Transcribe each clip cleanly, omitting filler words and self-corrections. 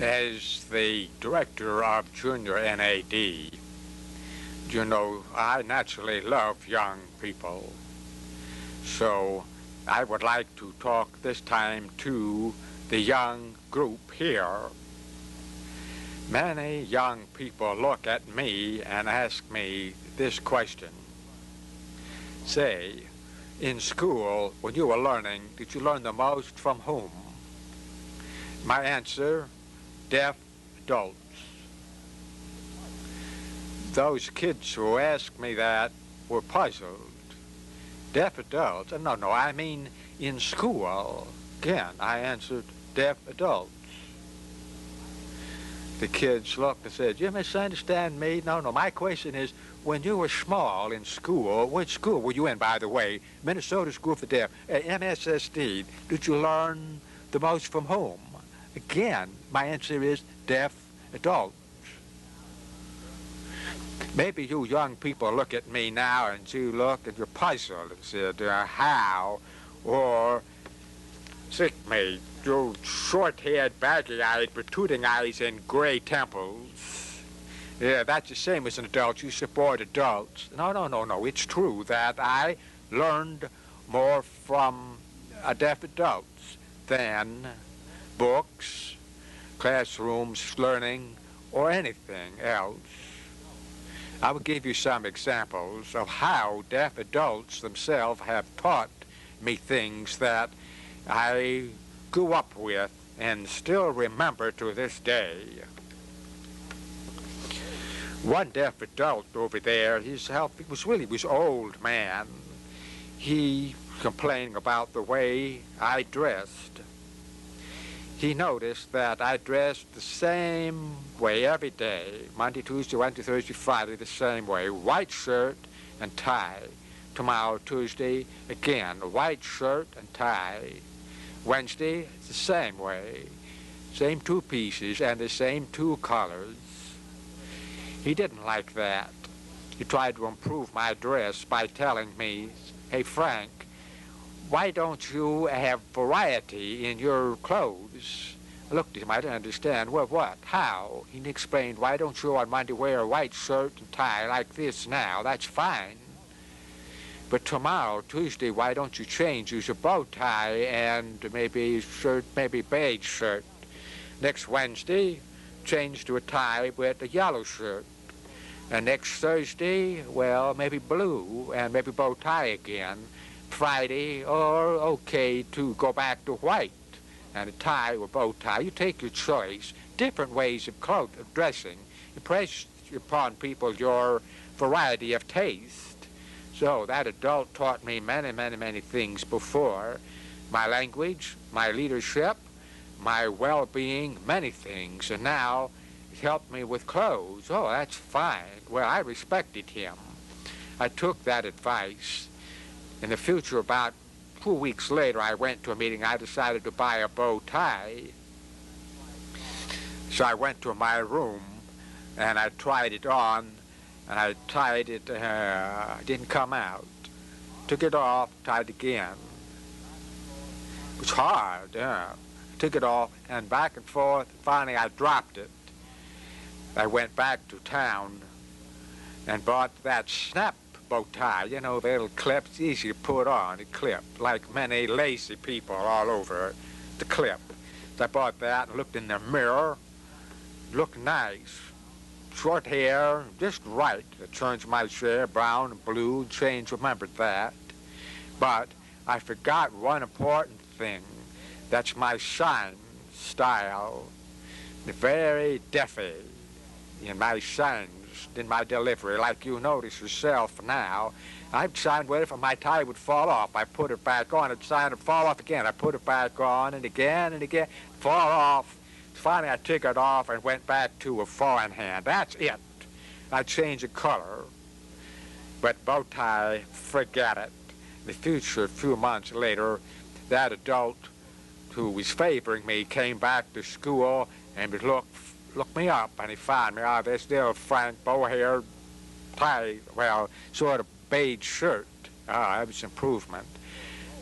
As the director of Junior NAD, you know, I naturally love young people. So I would like to talk this time to the young group here. Many young people look at me and ask me this question. Say, in school, when you were learning, did you learn the most from whom? My answer, deaf adults. Those kids who asked me that were puzzled. Deaf adults? No, I mean in school. Again, I answered deaf adults. The kids looked and said, you misunderstand me? No, my question is, when you were small in school, which school were you in, by the way? Minnesota School for Deaf, MSSD. Did you learn the most from whom? Again, my answer is deaf adults. Maybe you young people look at me now and you look and you're puzzled and said, how? Or, sick me, you short-haired, baggy-eyed, protruding eyes and gray temples. Yeah, that's the same as an adult. You support adults. No. It's true that I learned more from deaf adults than books, classrooms, learning, or anything else. I will give you some examples of how deaf adults themselves have taught me things that I grew up with and still remember to this day. One deaf adult over there, he was old man. He complaining about the way I dressed. He noticed that I dressed the same way every day, Monday, Tuesday, Wednesday, Thursday, Friday, the same way, white shirt and tie. Tomorrow, Tuesday, again, white shirt and tie. Wednesday, the same way, same two pieces and the same two colors. He didn't like that. He tried to improve my dress by telling me, hey, Frank, why don't you have variety in your clothes? I looked at him, I didn't understand. Well, what? How? He explained, why don't you on Monday wear a white shirt and tie like this now? That's fine. But tomorrow, Tuesday, why don't you change? Use a bow tie and maybe shirt, maybe beige shirt. Next Wednesday, change to a tie with a yellow shirt. And next Thursday, well, maybe blue and maybe bow tie again. Friday, or okay to go back to white and a tie or bow tie. You take your choice. Different ways of dressing. Impress upon people your variety of taste. So that adult taught me many things before. My language, my leadership, my well-being, many things. And now it helped me with clothes. Oh, that's fine. Well, I respected him. I took that advice. In the future, about 2 weeks later, I went to a meeting. I decided to buy a bow tie. So I went to my room, and I tried it on, and I tied it, didn't come out. Took it off, tied again. It was hard, Took it off, and back and forth. Finally, I dropped it. I went back to town and bought that snap bow tie, you know, the little clips, easy to put on, it clipped, like many lazy people all over the clip. So I bought that and looked in the mirror, looked nice. Short hair, just right. It turns my hair brown and blue, change, remembered that. But I forgot one important thing. That's my sign style. Very deafy in my signs, in my delivery, like you notice yourself now. I'd sign with it if my tie would fall off. I put it back on, it'd sign and fall off again. I put it back on and again, fall off. Finally, I took it off and went back to a foreign hand. That's it. I changed the color. But bow tie, forget it. In the future, a few months later, that adult who was favoring me came back to school and would look me up, and he found me. Oh, there's still Frank, bow hair, tie, well, sort of beige shirt. That was improvement.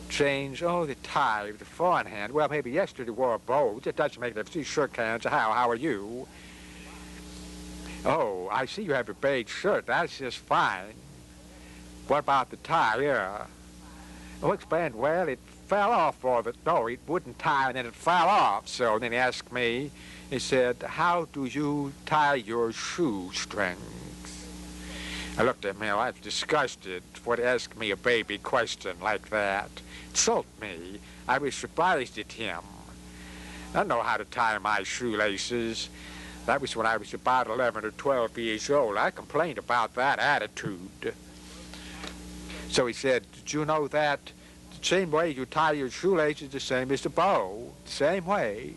change, oh, the tie, the front hand. Well, maybe yesterday wore a bow. It doesn't make a difference. You shook hands. How are you? Oh, I see you have a beige shirt. That's just fine. What about the tie? Yeah. Oh, explained, well, it fell off for the, no, it wouldn't tie, and then it fell off. So then he asked me, he said, how do you tie your shoestrings? I looked at him, I was disgusted for to ask me a baby question like that. Insult me. I was surprised at him. I don't know how to tie my shoelaces. That was when I was about 11 or 12 years old. I complained about that attitude. So he said, did you know that the same way you tie your shoelaces the same as the bow? The same way?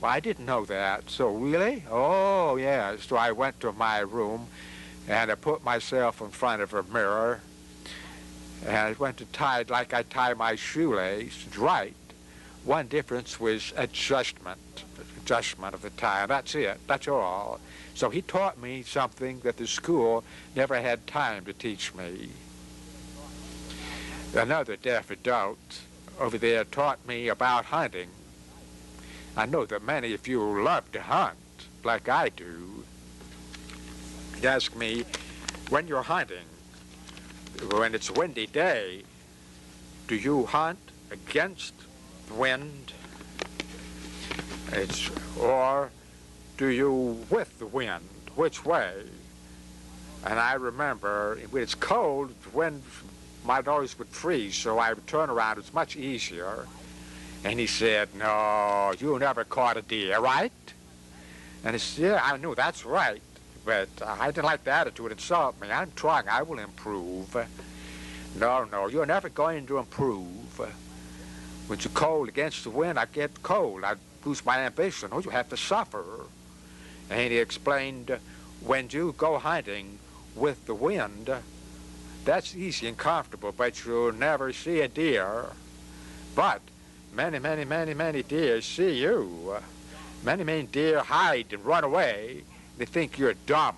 Well, I didn't know that. So really? Oh, yeah. So I went to my room and I put myself in front of a mirror and I went to tie it like I tie my shoelace. Right. One difference was adjustment of the tie. That's it. That's all. So he taught me something that the school never had time to teach me. Another deaf adult over there taught me about hunting. I know that many of you love to hunt, like I do. He asked me, when you're hunting, when it's a windy day, do you hunt against the wind? Or do you with the wind? Which way? And I remember, when it's cold, the wind, my nose would freeze, so I would turn around. It's much easier. And he said, no, you never caught a deer, right? And I said, yeah, I knew that's right. But I didn't like the attitude. Insult me. I'm trying. I will improve. No, you're never going to improve. When you're cold against the wind, I get cold. I lose my ambition. Oh, you have to suffer. And he explained, when you go hunting with the wind, that's easy and comfortable, but you'll never see a deer. But many deer see you. Many deer hide and run away. They think you're dumb.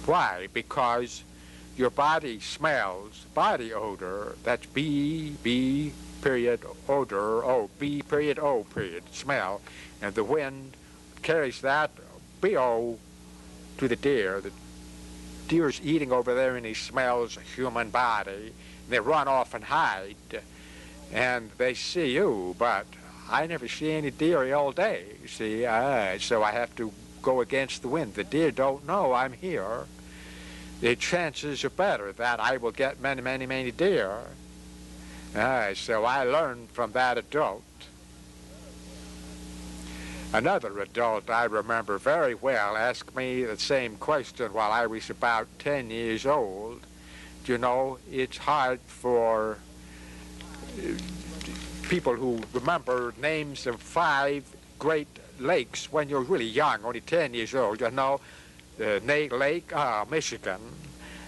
Why? Because your body smells body odor. That's B period odor, B period O period, smell. And the wind carries that BO to the deer. The deer's eating over there and he smells a human body. And they run off and hide. And they see you, but I never see any deer all day, you see. So I have to go against the wind. The deer don't know I'm here. The chances are better that I will get many deer. So I learned from that adult. Another adult I remember very well asked me the same question while I was about 10 years old. You know, it's hard for people who remember names of 5 Great Lakes when you're really young, only 10 years old. You know, Lake Michigan,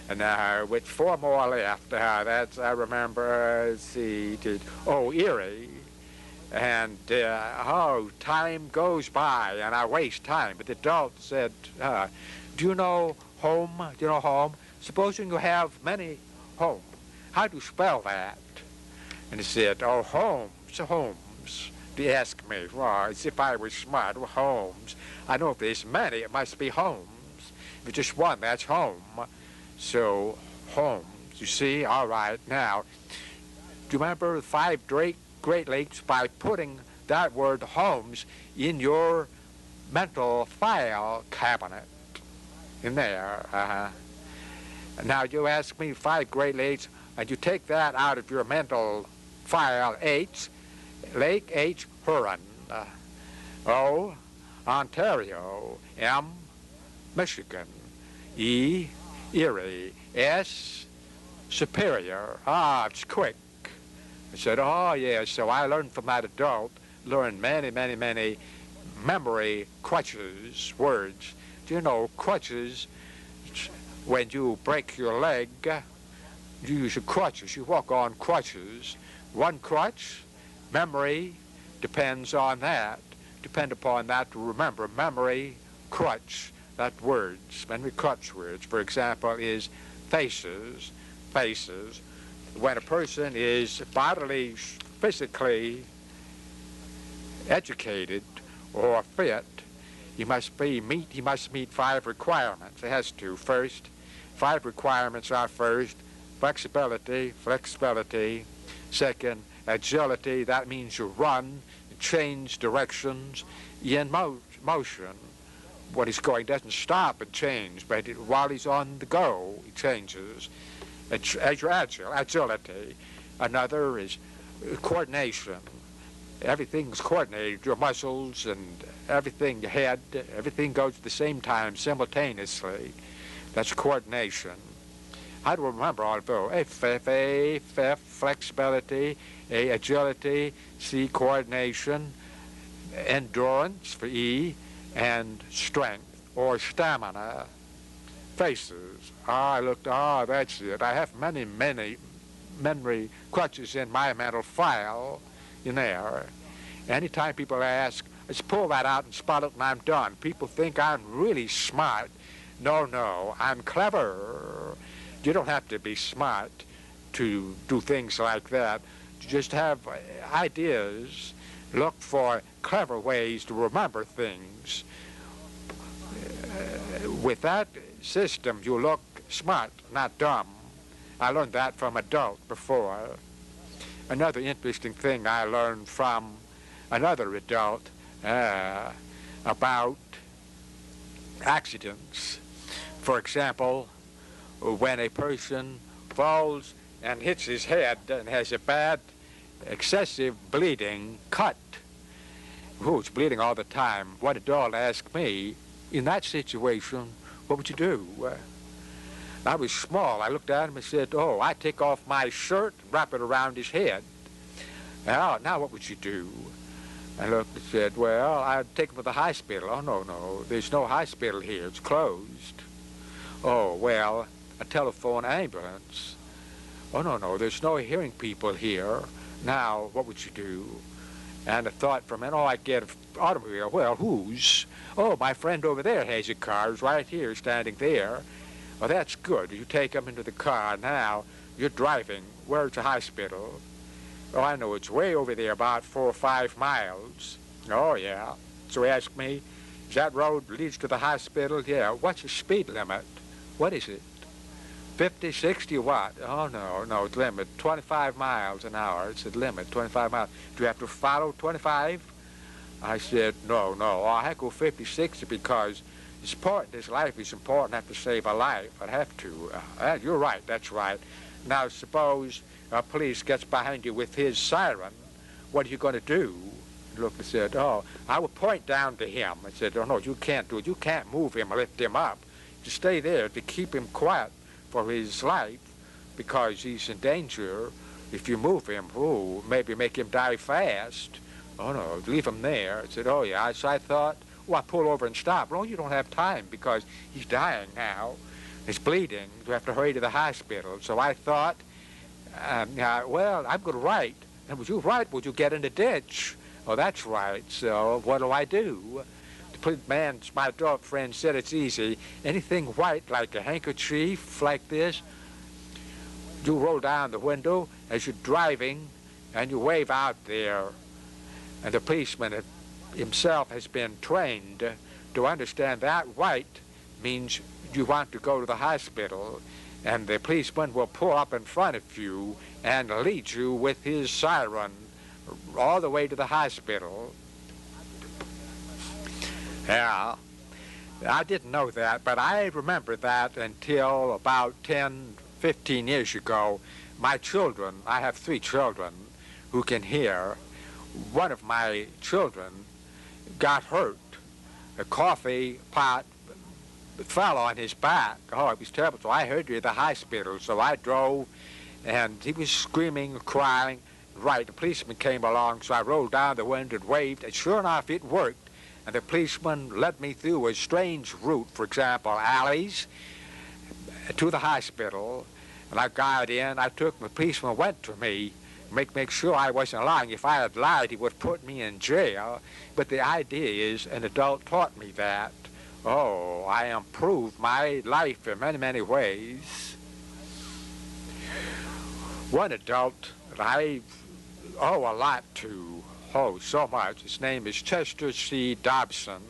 and with 4 more left. That's, I remember, let's see, Erie. And, time goes by, and I waste time. But the adult said, do you know home? Do you know home? Supposing you have many home, how do you spell that? And he said, oh, homes. He asked me, well, as if I was smart. Well, homes. I know if there's many, it must be homes. If it's just one, that's home. So, homes, you see? All right, now, do you remember the 5 Great Lakes? By putting that word homes in your mental file cabinet in there. Now, you ask me 5 Great Lakes, and you take that out of your mental file, H, Lake H, Huron, O, Ontario, M, Michigan, E, Erie, S, Superior. It's quick. I said, oh, yeah, so I learned from that adult, learned many memory crutches, words. Do you know crutches, when you break your leg, you use your crutches, you walk on crutches. One crutch, memory, depends on that. Depend upon that to remember. Memory, crutch, that words, memory crutch words. For example, is faces, when a person is bodily, physically educated or fit, he must meet 5 requirements. He has to. First, 5 requirements are: first, flexibility. Second, agility. That means you run, change directions in motion. When he's going, doesn't stop and change, but while he's on the go, he changes. Agility. Another is coordination. Everything's coordinated. Your muscles and everything, your head, everything goes at the same time simultaneously. That's coordination. How do I remember all of those? F, flexibility, A, agility, C, coordination, endurance for E, and strength or stamina. Faces. That's it. I have many memory crutches in my mental file in there. Anytime people ask, let's pull that out and spell it and I'm done. People think I'm really smart. No, I'm clever. You don't have to be smart to do things like that. You just have ideas. Look for clever ways to remember things. With that system, you look smart, not dumb. I learned that from adult before. Another interesting thing I learned from another adult about accidents. For example, when a person falls and hits his head and has a bad, excessive bleeding cut, who's bleeding all the time, one adult asked me, in that situation, what would you do? I was small. I looked at him and said, I'd take off my shirt and wrap it around his head. Now what would you do? I looked and said, well, I'd take him to the hospital. Oh, no, there's no hospital here. It's closed. Oh, well, a telephone ambulance. Oh, no, there's no hearing people here. Now, what would you do? And I thought for a minute, I'd get an automobile. Well, whose? Oh, my friend over there has a car. He's right here, standing there. Well, that's good. You take him into the car. Now, you're driving. Where's the hospital? Oh, I know. It's way over there, about 4 or 5 miles. Oh, yeah. So he asked me, is that road leads to the hospital? Yeah. What's the speed limit? What is it? 50, 60, what? Oh, no, it's limit. 25 miles an hour. It's the limit, 25 miles. Do you have to follow 25? I said, no. I have to go 50, 60 because it's important. This life is important. I have to save a life. I have to. You're right. That's right. Now, suppose a police gets behind you with his siren. What are you going to do? He looked and said, I would point down to him. I said, no, you can't do it. You can't move him or lift him up. Just stay there to keep him quiet for his life because he's in danger. If you move him, maybe make him die fast. Oh, no, leave him there. I said, yeah. So I thought, I pull over and stop. No, you don't have time because he's dying now. He's bleeding. You have to hurry to the hospital. So I thought, well, I'm going to write. And would you write? Would you get in the ditch? Oh, that's right. So what do I do? My adult friend said it's easy. Anything white, like a handkerchief, like this, you roll down the window as you're driving, and you wave out there. And the policeman himself has been trained to understand that white means you want to go to the hospital, and the policeman will pull up in front of you and lead you with his siren all the way to the hospital. Yeah, I didn't know that, but I remember that until about 10, 15 years ago. My children, I have 3 children who can hear. One of my children got hurt. A coffee pot fell on his back. Oh, it was terrible. So I heard you at the hospital. So I drove, and he was screaming, crying. Right, the policeman came along, so I rolled down the window and waved, and sure enough, it worked. And the policeman led me through a strange route, for example, alleys, to the hospital. And I got in. I took the policeman went to me, make sure I wasn't lying. If I had lied, he would put me in jail. But the idea is, an adult taught me that. Oh, I improved my life in many, many ways. One adult that I owe a lot to, oh, so much, his name is Chester C. Dobson.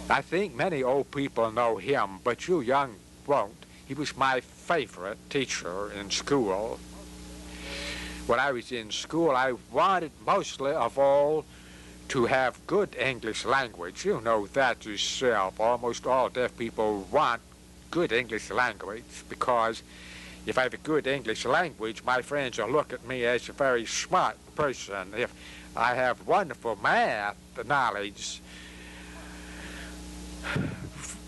I think many old people know him, but you young won't. He was my favorite teacher in school. When I was in school, I wanted mostly of all to have good English language. You know that yourself. Almost all deaf people want good English language because if I have a good English language, my friends will look at me as a very smart person. If I have wonderful math knowledge,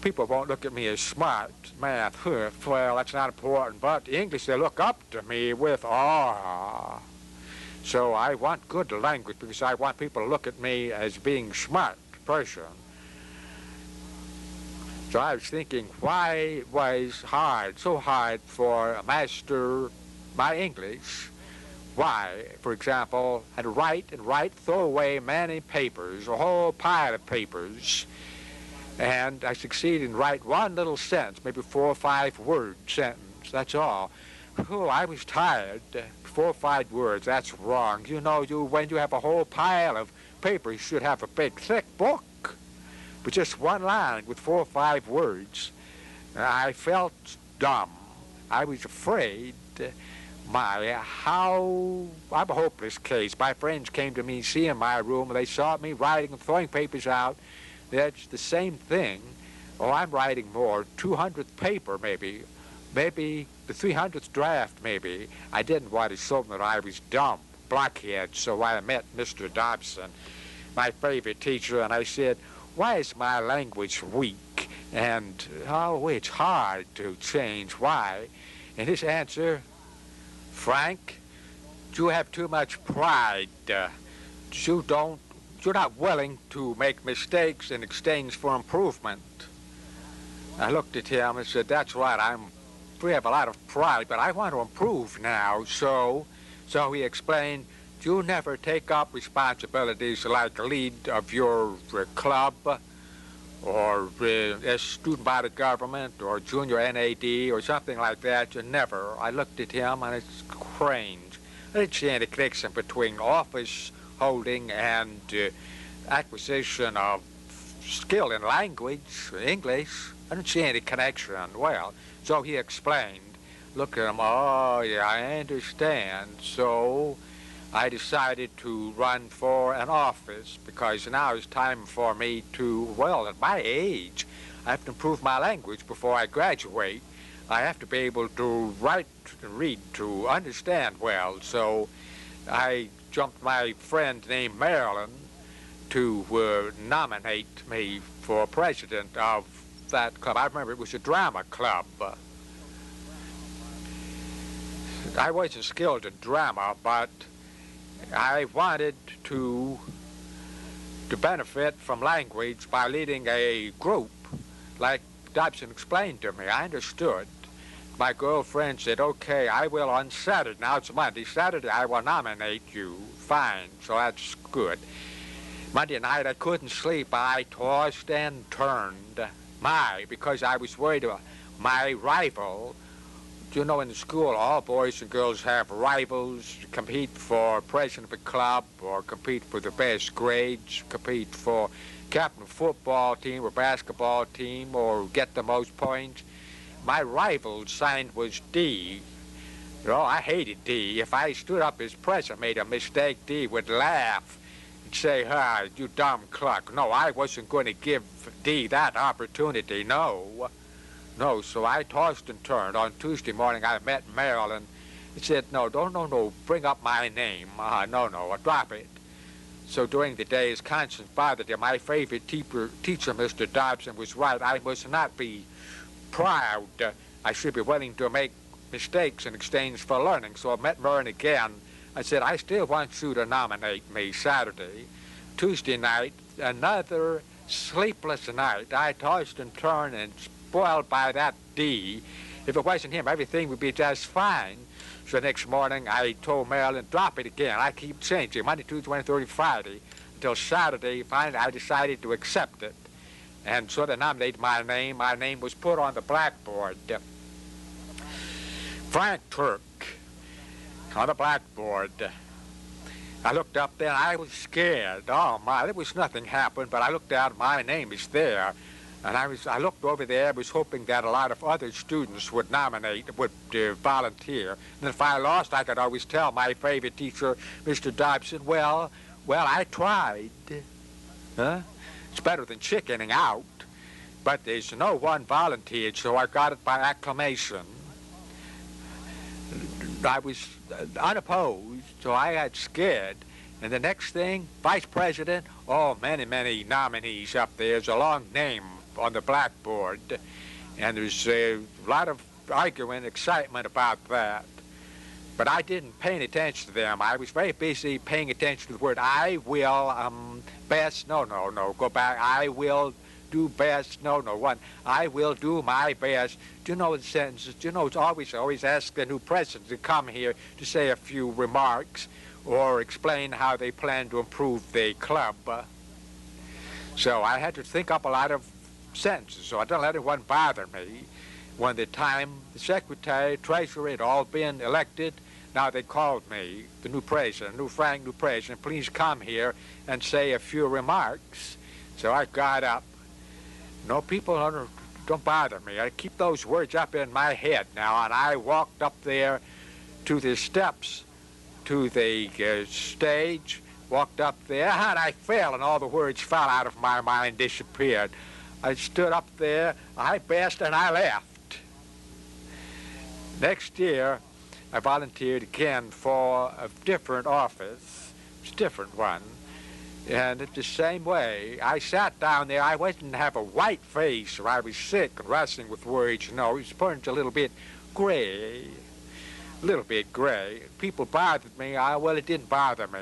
people won't look at me as smart. Math, well, that's not important, but English, they look up to me with awe. So I want good language because I want people to look at me as being a smart person. So I was thinking, why was so hard for master my English? Why, for example, I'd write, throw away many papers, a whole pile of papers, and I succeed in write one little sentence, maybe 4 or 5 word sentence, that's all. Oh, I was tired. 4 or 5 words, that's wrong. You know, when you have a whole pile of paper, you should have a big, thick book. But just one line with 4 or 5 words. I felt dumb. I was afraid. I'm a hopeless case. My friends came to me, see in my room, and they saw me writing and throwing papers out. That's the same thing. Oh, I'm writing more, 200th paper maybe the 300th draft maybe. I didn't want to show them that I was dumb, blockhead, so I met Mr. Dobson, my favorite teacher, and I said, why is my language weak? And, oh, it's hard to change. Why? And his answer, Frank, you have too much pride. You're not willing to make mistakes in exchange for improvement. I looked at him and said, that's right, we have a lot of pride, but I want to improve now. So he explained, you never take up responsibilities like lead of your club or as student body government or junior NAD or something like that. You never. I looked at him and it's strange. I didn't see any connection between office holding and acquisition of skill in language, English. I didn't see any connection. Well, so he explained. Look at him, oh yeah, I understand. So I decided to run for an office because now it's time for me to, well, at my age, I have to improve my language before I graduate. I have to be able to write, to read, to understand well. So I jumped my friend named Marilyn to nominate me for president of that club. I remember it was a drama club. I wasn't skilled in drama, but I wanted to benefit from language by leading a group, like Dobson explained to me. I understood. My girlfriend said, okay, I will on Saturday. Now it's Monday. Saturday, I will nominate you. Fine, so that's good. Monday night, I couldn't sleep. I tossed and turned. Because I was worried about my rival. You know, in the school, all boys and girls have rivals, compete for president of a club, or compete for the best grades, compete for captain of football team or basketball team, or get the most points. My rival's sign was D. You know, I hated D. If I stood up as president, made a mistake, D would laugh and say, you dumb cluck. No, I wasn't going to give D that opportunity, no. No, so I tossed and turned. On Tuesday morning, I met Marilyn. He said, no, bring up my name. No, drop it. So during the day, his conscience bothered him. My favorite teacher, Mr. Dobson, was right. I must not be proud. I should be willing to make mistakes in exchange for learning. So I met Marilyn again. I said, I still want you to nominate me Saturday. Tuesday night, another sleepless night. I tossed and turned and spoiled by that D. If it wasn't him, everything would be just fine. So the next morning, I told Marilyn, drop it again. I keep changing, Monday, Tuesday, Wednesday, Thursday, Friday, until Saturday. Finally, I decided to accept it. And so they nominated my name. My name was put on the blackboard. Frank Turk. on the blackboard. I looked up there and I was scared. Oh my, there was nothing happened, but I looked out, my name is there. And I looked over there, was hoping that a lot of other students would volunteer. And if I lost, I could always tell my favorite teacher, Mr. Dobson, well, I tried. Huh? It's better than chickening out. But there's no one volunteered, so I got it by acclamation. I was unopposed, so I got scared. And the next thing, vice president, oh, many nominees up there. There's a long name on the blackboard. And there's a lot of arguing, excitement about that. But I didn't pay any attention to them. I was very busy paying attention to the word I will best. No, go back. I will do best. No, one. I will do my best. Do you know the sentences? Do you know it's always ask the new president to come here to say a few remarks or explain how they plan to improve the club. So I had to think up a lot of sentences, so I didn't let anyone bother me. When the time the secretary, treasurer had all been elected, now they called me, the new president, new president, please come here and say a few remarks. So I got up. No, people don't bother me. I keep those words up in my head now, and I walked up there to the steps, to the stage, walked up there, and I fell, and all the words fell out of my mind, disappeared. I stood up there, I best, and I left. Next year, I volunteered again for a different office. It's a different one. And it's the same way. I sat down there. I didn't have a white face, or I was sick and wrestling with words. No, it was turned a little bit gray. A little bit gray. People bothered me. Well, it didn't bother me.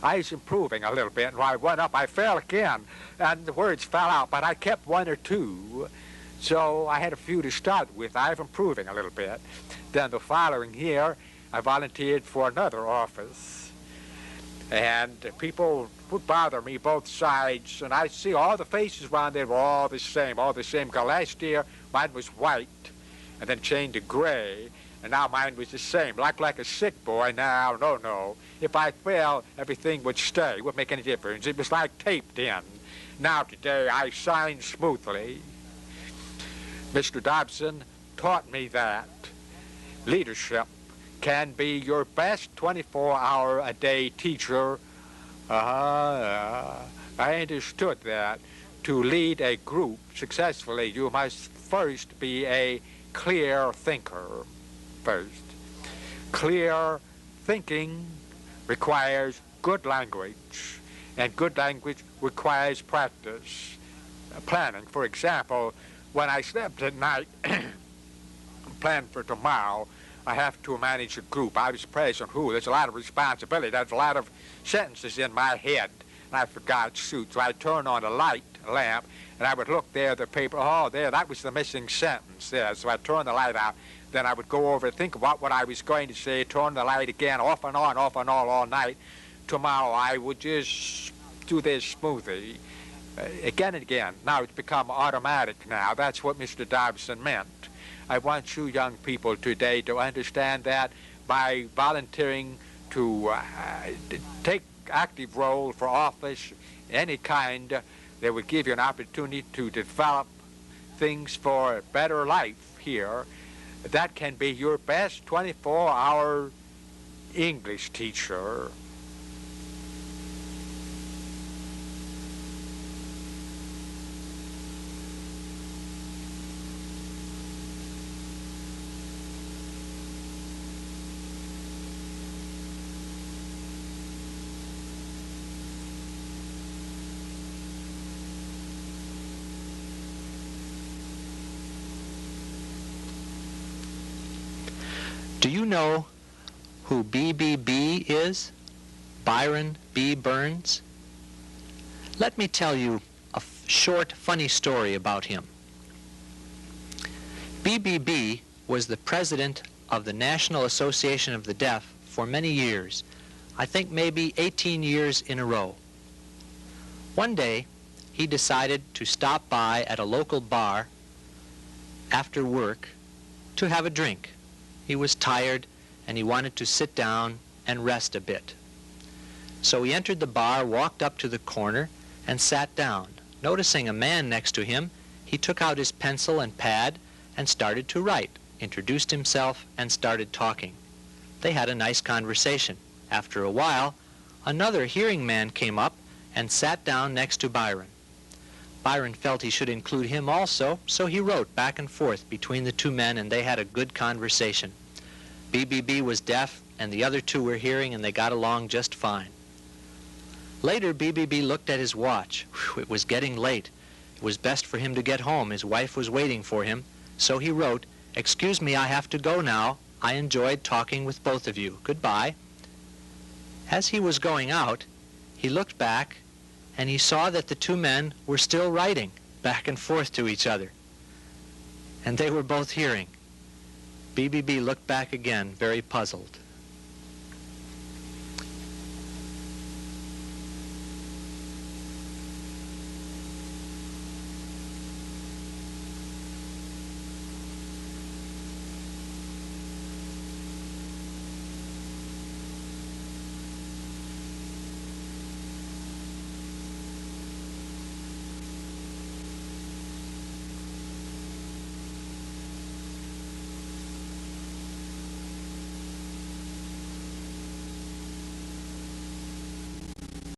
I was improving a little bit, and when I went up, I fell again, and the words fell out, but I kept one or two, so I had a few to start with. I was improving a little bit. Then the following year, I volunteered for another office, and people would bother me both sides, and I'd see all the faces around there were all the same, because last year mine was white, and then changed to gray, and now mine was the same, like a sick boy. Now, no. If I fell, everything would stay. It wouldn't make any difference. It was like taped in. Now today, I sign smoothly. Mr. Dobson taught me that leadership can be your best 24-hour-a-day teacher. I understood that. To lead a group successfully, you must first be a clear thinker. First, clear thinking requires good language, and good language requires practice. Planning, for example, when I slept at night, plan for tomorrow, I have to manage a group. I was president. There's a lot of responsibility. There's a lot of sentences in my head, and I forgot to shoot. So I turned on a lamp, and I would look there at the paper. Oh, there, that was the missing sentence there. So I turned the light out. Then I would go over and think about what I was going to say, turn the light again, off and on all night. Tomorrow I would just do this smoothly, again and again. Now it's become automatic now. That's what Mr. Dobson meant. I want you young people today to understand that by volunteering to take active role for office, any kind, they would give you an opportunity to develop things for a better life here. That can be your best 24-hour English teacher. Do you know who BBB is? Byron B. Burns? Let me tell you a short, funny story about him. BBB was the president of the National Association of the Deaf for many years, I think maybe 18 years in a row. One day, he decided to stop by at a local bar after work to have a drink. He was tired and he wanted to sit down and rest a bit. So he entered the bar, walked up to the corner, and sat down. Noticing a man next to him, he took out his pencil and pad and started to write, introduced himself, and started talking. They had a nice conversation. After a while, another hearing man came up and sat down next to Byron. Byron felt he should include him also, so he wrote back and forth between the two men, and they had a good conversation. BBB was deaf, and the other two were hearing, and they got along just fine. Later, BBB looked at his watch. Whew, it was getting late. It was best for him to get home. His wife was waiting for him, so he wrote, "Excuse me, I have to go now. I enjoyed talking with both of you. Goodbye." As he was going out, he looked back, and he saw that the two men were still writing back and forth to each other. And they were both hearing. BBB looked back again, very puzzled.